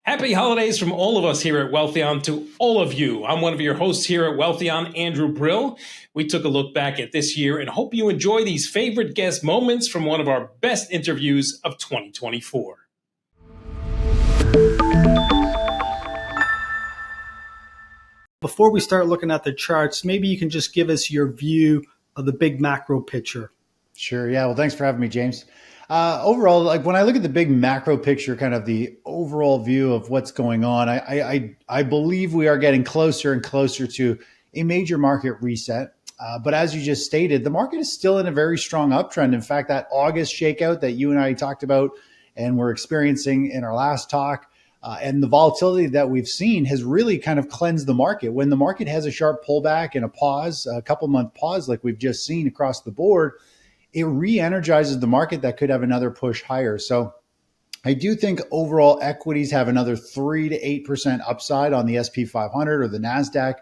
Happy holidays from all of us here at Wealthion to all of you. I'm one of your hosts here at Wealthion, Andrew Brill. We took a look back at this year and hope you enjoy these favorite guest moments from one of our best interviews of 2024. Before we start looking at the charts, maybe you can just give us your view of the big macro picture. Sure. Yeah. Well, thanks for having me, James. Overall, like when I look at the big macro picture, kind of the overall view of what's going on, I believe we are getting closer and closer to a major market reset. But as you just stated, the market is still in a very strong uptrend. In fact, that August shakeout that you and I talked about and we're experiencing in our last talk, and the volatility that we've seen has really kind of cleansed the market. When the market has a sharp pullback and a pause, a couple month pause like we've just seen across the board, it re-energizes the market that could have another push higher. So I do think overall equities have another 3 to 8% upside on the SP 500 or the NASDAQ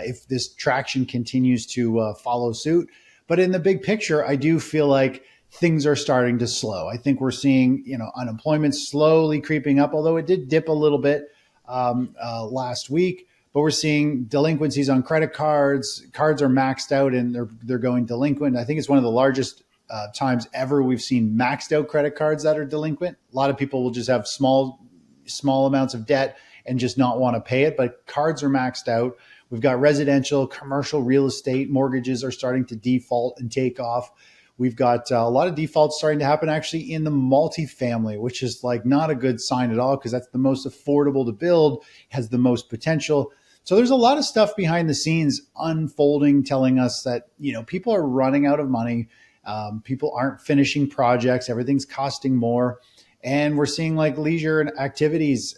if this traction continues to follow suit. But in the big picture, I do feel like things are starting to slow. I think we're seeing, unemployment slowly creeping up, although it did dip a little bit last week. But we're seeing delinquencies on credit cards. Cards are maxed out and they're going delinquent. I think it's one of the largest times ever we've seen maxed out credit cards that are delinquent. A lot of people will just have small amounts of debt and just not want to pay it, but cards are maxed out. We've got residential, commercial real estate, mortgages are starting to default and take off. We've got a lot of defaults starting to happen actually in the multifamily, which is like not a good sign at all because that's the most affordable to build, has the most potential. So there's a lot of stuff behind the scenes unfolding, telling us that, people are running out of money. People aren't finishing projects. Everything's costing more. And we're seeing like leisure and activities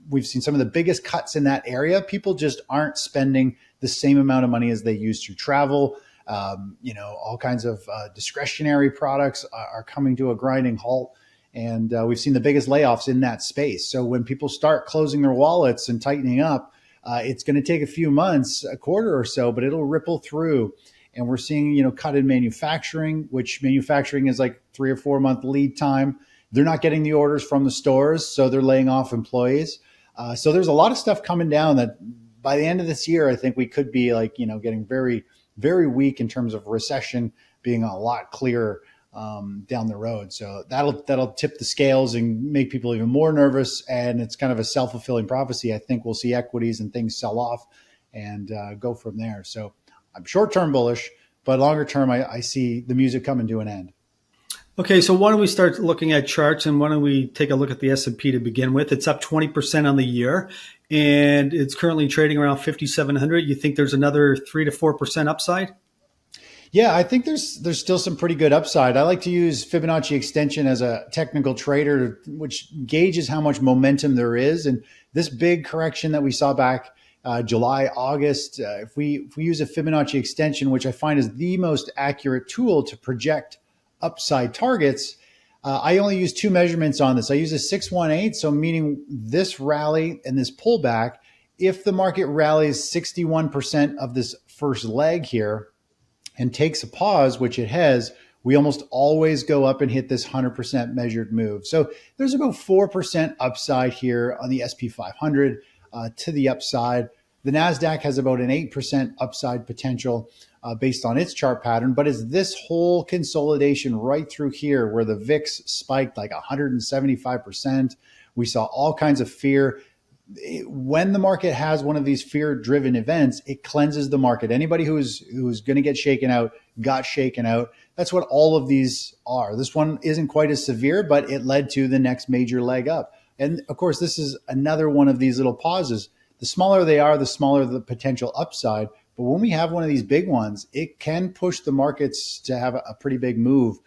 we've seen some of the biggest cuts in that area. People just aren't spending the same amount of money as they used to travel. All kinds of discretionary products are coming to a grinding halt. And we've seen the biggest layoffs in that space. So when people start closing their wallets and tightening up, it's going to take a few months, a quarter or so, but it'll ripple through. And we're seeing, cut in manufacturing, which manufacturing is like 3 or 4 month lead time. They're not getting the orders from the stores, so they're laying off employees. So there's a lot of stuff coming down that by the end of this year, I think we could be like, getting very, very weak in terms of recession being a lot clearer down the road. So that'll tip the scales and make people even more nervous. And it's kind of a self-fulfilling prophecy. I think we'll see equities and things sell off and go from there. So I'm short-term bullish, but longer term, I see the music coming to an end. Okay, so why don't we start looking at charts and why don't we take a look at the S&P to begin with? It's up 20% on the year and it's currently trading around 5,700. You think there's another 3 to 4% upside? Yeah, I think there's still some pretty good upside. I like to use Fibonacci extension as a technical trader, which gauges how much momentum there is. And this big correction that we saw back July, August, if we use a Fibonacci extension, which I find is the most accurate tool to project upside targets, I only use 2 measurements on this. I use a 618, so meaning this rally and this pullback, if the market rallies 61% of this first leg here and takes a pause, which it has, we almost always go up and hit this 100% measured move. So there's about 4% upside here on the SP 500 to the upside. The NASDAQ has about an 8% upside potential based on its chart pattern, but it's this whole consolidation right through here where the VIX spiked like 175%. We saw all kinds of fear. When the market has one of these fear-driven events, it cleanses the market. Anybody who's going to get shaken out got shaken out. That's what all of these are. This one isn't quite as severe, but it led to the next major leg up. And of course, this is another one of these little pauses. The smaller they are, the smaller the potential upside. But when we have one of these big ones, it can push the markets to have a pretty big move.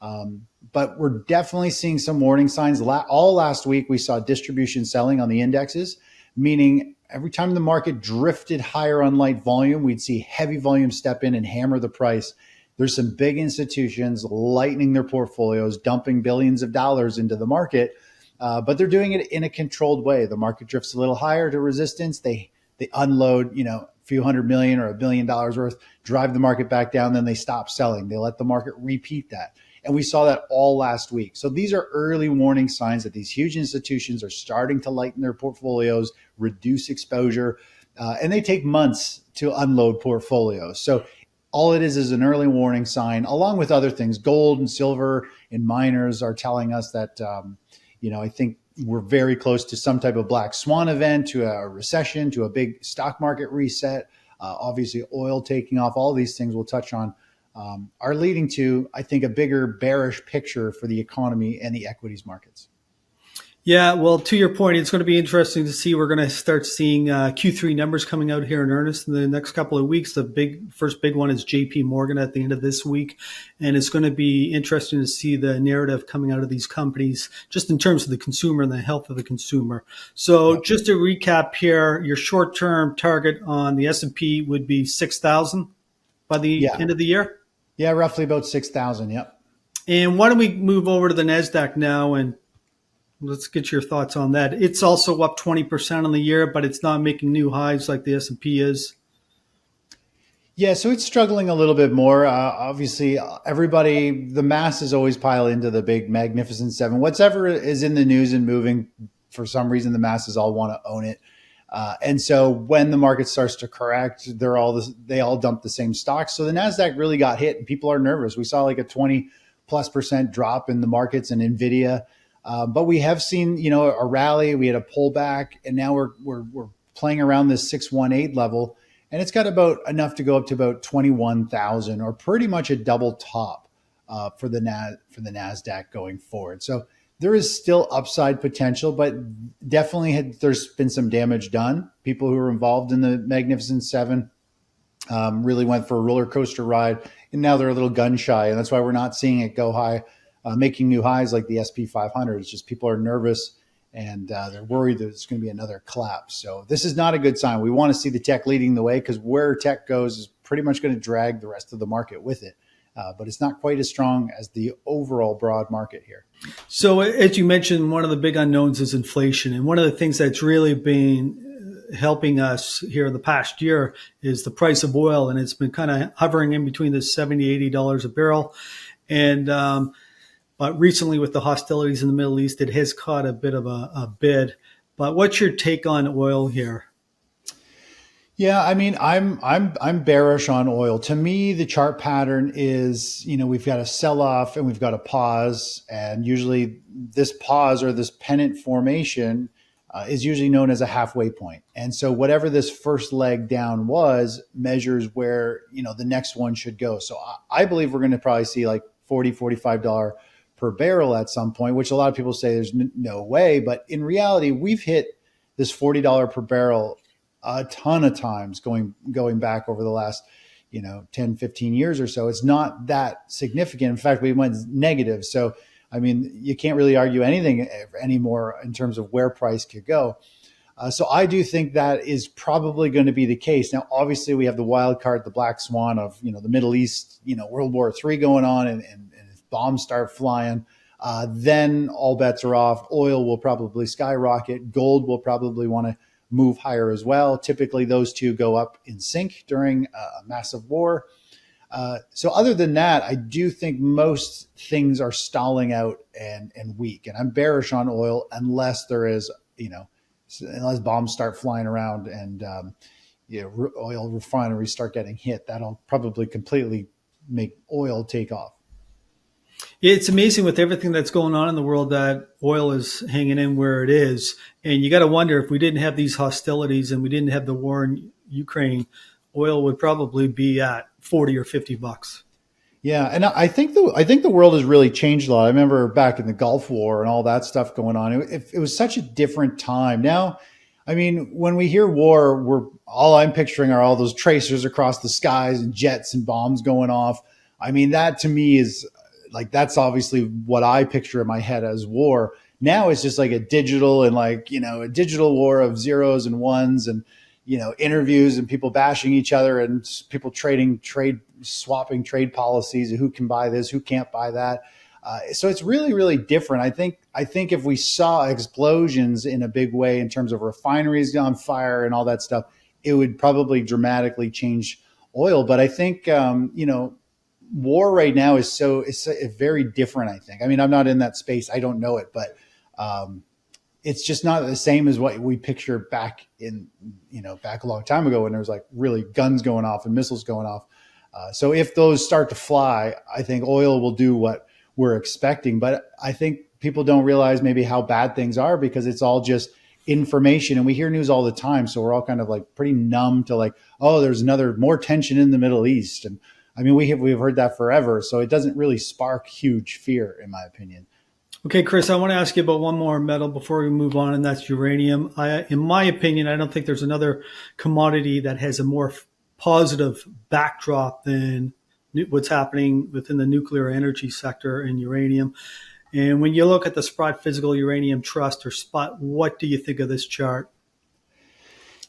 But we're definitely seeing some warning signs. All last week, we saw distribution selling on the indexes, meaning every time the market drifted higher on light volume, we'd see heavy volume step in and hammer the price. There's some big institutions lightening their portfolios, dumping billions of dollars into the market, but they're doing it in a controlled way. The market drifts a little higher to resistance. They unload, a few $100 million or $1 billion worth, drive the market back down, then they stop selling. They let the market repeat that. And we saw that all last week. So these are early warning signs that these huge institutions are starting to lighten their portfolios, reduce exposure, and they take months to unload portfolios. So all it is an early warning sign, along with other things. Gold and silver and miners are telling us that, I think we're very close to some type of black swan event, to a recession, to a big stock market reset. Obviously, oil taking off. All these things we'll touch on are leading to, I think, a bigger bearish picture for the economy and the equities markets. Yeah, well, to your point, it's going to be interesting to see. We're going to start seeing Q3 numbers coming out here in earnest in the next couple of weeks. The first big one is JP Morgan at the end of this week. And it's going to be interesting to see the narrative coming out of these companies, just in terms of the consumer and the health of the consumer. So just to recap here, your short-term target on the S&P would be 6,000 by the end of the year? Yeah, roughly about 6,000, yep. And why don't we move over to the NASDAQ now, and let's get your thoughts on that. It's also up 20% on the year, but it's not making new highs like the S&P is. Yeah, so it's struggling a little bit more. Obviously, the masses always pile into the big Magnificent Seven. Whatever is in the news and moving, for some reason, the masses all want to own it. And so when the market starts to correct, they all dump the same stocks. So the NASDAQ really got hit, and people are nervous. We saw like a 20+% drop in the markets and NVIDIA. But we have seen, a rally. We had a pullback, and now we're playing around this 618 level, and it's got about enough to go up to about 21,000, or pretty much a double top for the NASDAQ going forward. So there is still upside potential, but definitely there's been some damage done. People who were involved in the Magnificent Seven really went for a roller coaster ride, and now they're a little gun shy, and that's why we're not seeing it go high. Making new highs like the SP 500. It's just people are nervous, and they're worried that it's going to be another collapse. So this is not a good sign. We want to see the tech leading the way, because where tech goes is pretty much going to drag the rest of the market with it. But it's not quite as strong as the overall broad market here. So as you mentioned, one of the big unknowns is inflation. And one of the things that's really been helping us here in the past year is the price of oil. And it's been kind of hovering in between the $70, $80 a barrel. And but recently, with the hostilities in the Middle East, it has caught a bit of a bid. But what's your take on oil here? Yeah, I mean, I'm bearish on oil. To me, the chart pattern is, we've got a sell off and we've got a pause, and usually this pause or this pennant formation is usually known as a halfway point. And so whatever this first leg down was measures where the next one should go. So I believe we're going to probably see like $40, $45 per barrel at some point, which a lot of people say there's no way. But in reality, we've hit this $40 per barrel a ton of times going back over the last 10, 15 years or so. It's not that significant. In fact, we went negative. So, I mean, you can't really argue anything anymore in terms of where price could go. So I do think that is probably going to be the case. Now, obviously, we have the wild card, the black swan of the Middle East, World War III going on, and if bombs start flying, then all bets are off. Oil will probably skyrocket. Gold will probably want to move higher as well. Typically, those two go up in sync during a massive war. So other than that, I do think most things are stalling out and weak. And I'm bearish on oil unless there is, unless bombs start flying around and oil refineries start getting hit. That'll probably completely make oil take off. It's amazing with everything that's going on in the world that oil is hanging in where it is. And you got to wonder, if we didn't have these hostilities and we didn't have the war in Ukraine, oil would probably be at 40 or 50 bucks. Yeah, and I think the world has really changed a lot. I remember back in the Gulf War and all that stuff going on. It was such a different time. Now, I mean, when we hear war, all I'm picturing are all those tracers across the skies and jets and bombs going off. I mean, that to me is like, that's obviously what I picture in my head as war. Now it's just like a digital and a digital war of zeros and ones and, interviews and people bashing each other and people swapping trade policies. Who can buy this? Who can't buy that? So it's really, really different. I think if we saw explosions in a big way in terms of refineries on fire and all that stuff, it would probably dramatically change oil. But I think, war right now is it's very different, I think. I mean, I'm not in that space. I don't know it, but it's just not the same as what we picture back back a long time ago when there was like really guns going off and missiles going off. So if those start to fly, I think oil will do what we're expecting. But I think people don't realize maybe how bad things are because it's all just information and we hear news all the time. So we're all kind of like pretty numb to like, oh, there's more tension in the Middle East. And I mean, we've heard that forever. So it doesn't really spark huge fear, in my opinion. Okay, Chris, I want to ask you about one more metal before we move on, and that's uranium. In my opinion, I don't think there's another commodity that has a more positive backdrop than what's happening within the nuclear energy sector in uranium. And when you look at the Sprott Physical Uranium Trust or SPUT, what do you think of this chart?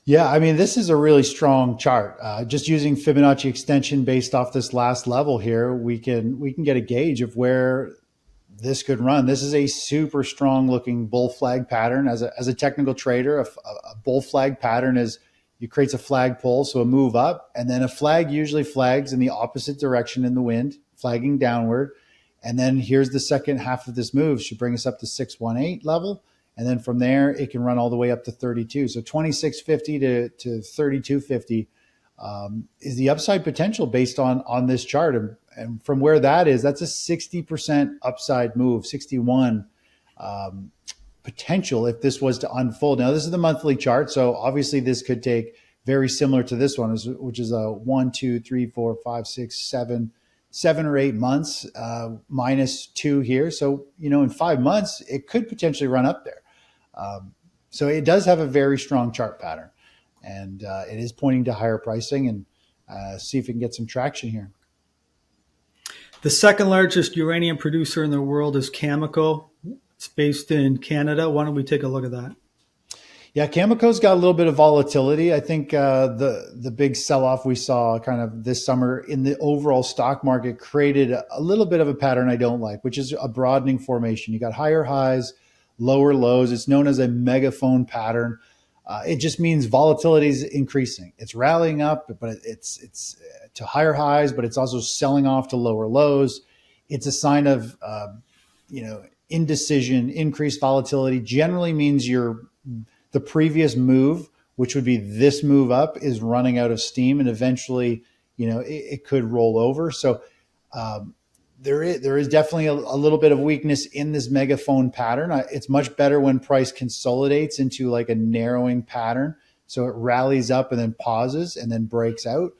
Yeah, I mean, this is a really strong chart. Just using Fibonacci extension based off this last level here, we can get a gauge of where this could run. This is a super strong looking bull flag pattern. As a technical trader, a bull flag pattern creates a flagpole, so a move up, and then a flag usually flags in the opposite direction in the wind, flagging downward. And then here's the second half of this move, should bring us up to 618 level. And then from there, it can run all the way up to 32. So 2650 to 3250 is the upside potential based on this chart. And from where that is, that's a 60% upside move, 61 potential if this was to unfold. Now, this is the monthly chart, so obviously this could take very similar to this one, which is a 1, 2, 3, 4, 5, 6, 7 or 8 months minus 2 here. So, in 5 months, it could potentially run up there. So it does have a very strong chart pattern, and it is pointing to higher pricing, and see if we can get some traction here. The second largest uranium producer in the world is Cameco. It's based in Canada. Why don't we take a look at that? Yeah, Cameco's got a little bit of volatility. I think the big sell-off we saw kind of this summer in the overall stock market created a little bit of a pattern I don't like, which is a broadening formation. You got higher highs, lower lows. It's known as a megaphone pattern. It just means volatility is increasing. It's rallying up, but it's to higher highs, but it's also selling off to lower lows. It's a sign of indecision. Increased volatility generally means the previous move, which would be this move up, is running out of steam, and eventually, it could roll over. So there is definitely a little bit of weakness in this megaphone pattern. It's much better when price consolidates into like a narrowing pattern. So it rallies up and then pauses and then breaks out.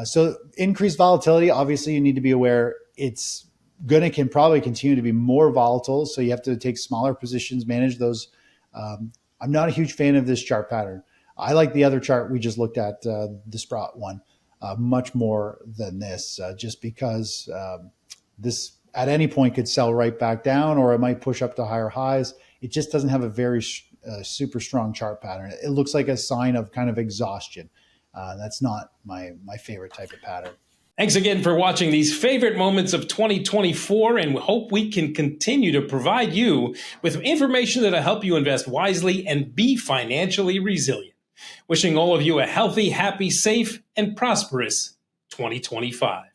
So increased volatility, obviously you need to be aware it's can probably continue to be more volatile. So you have to take smaller positions, manage those. I'm not a huge fan of this chart pattern. I like the other chart we just looked at, the Sprott one, much more than this, just because this at any point could sell right back down, or it might push up to higher highs. It just doesn't have a very super strong chart pattern. It looks like a sign of kind of exhaustion. That's not my favorite type of pattern. Thanks again for watching these favorite moments of 2024, and we hope we can continue to provide you with information that'll help you invest wisely and be financially resilient. Wishing all of you a healthy, happy, safe, and prosperous 2025.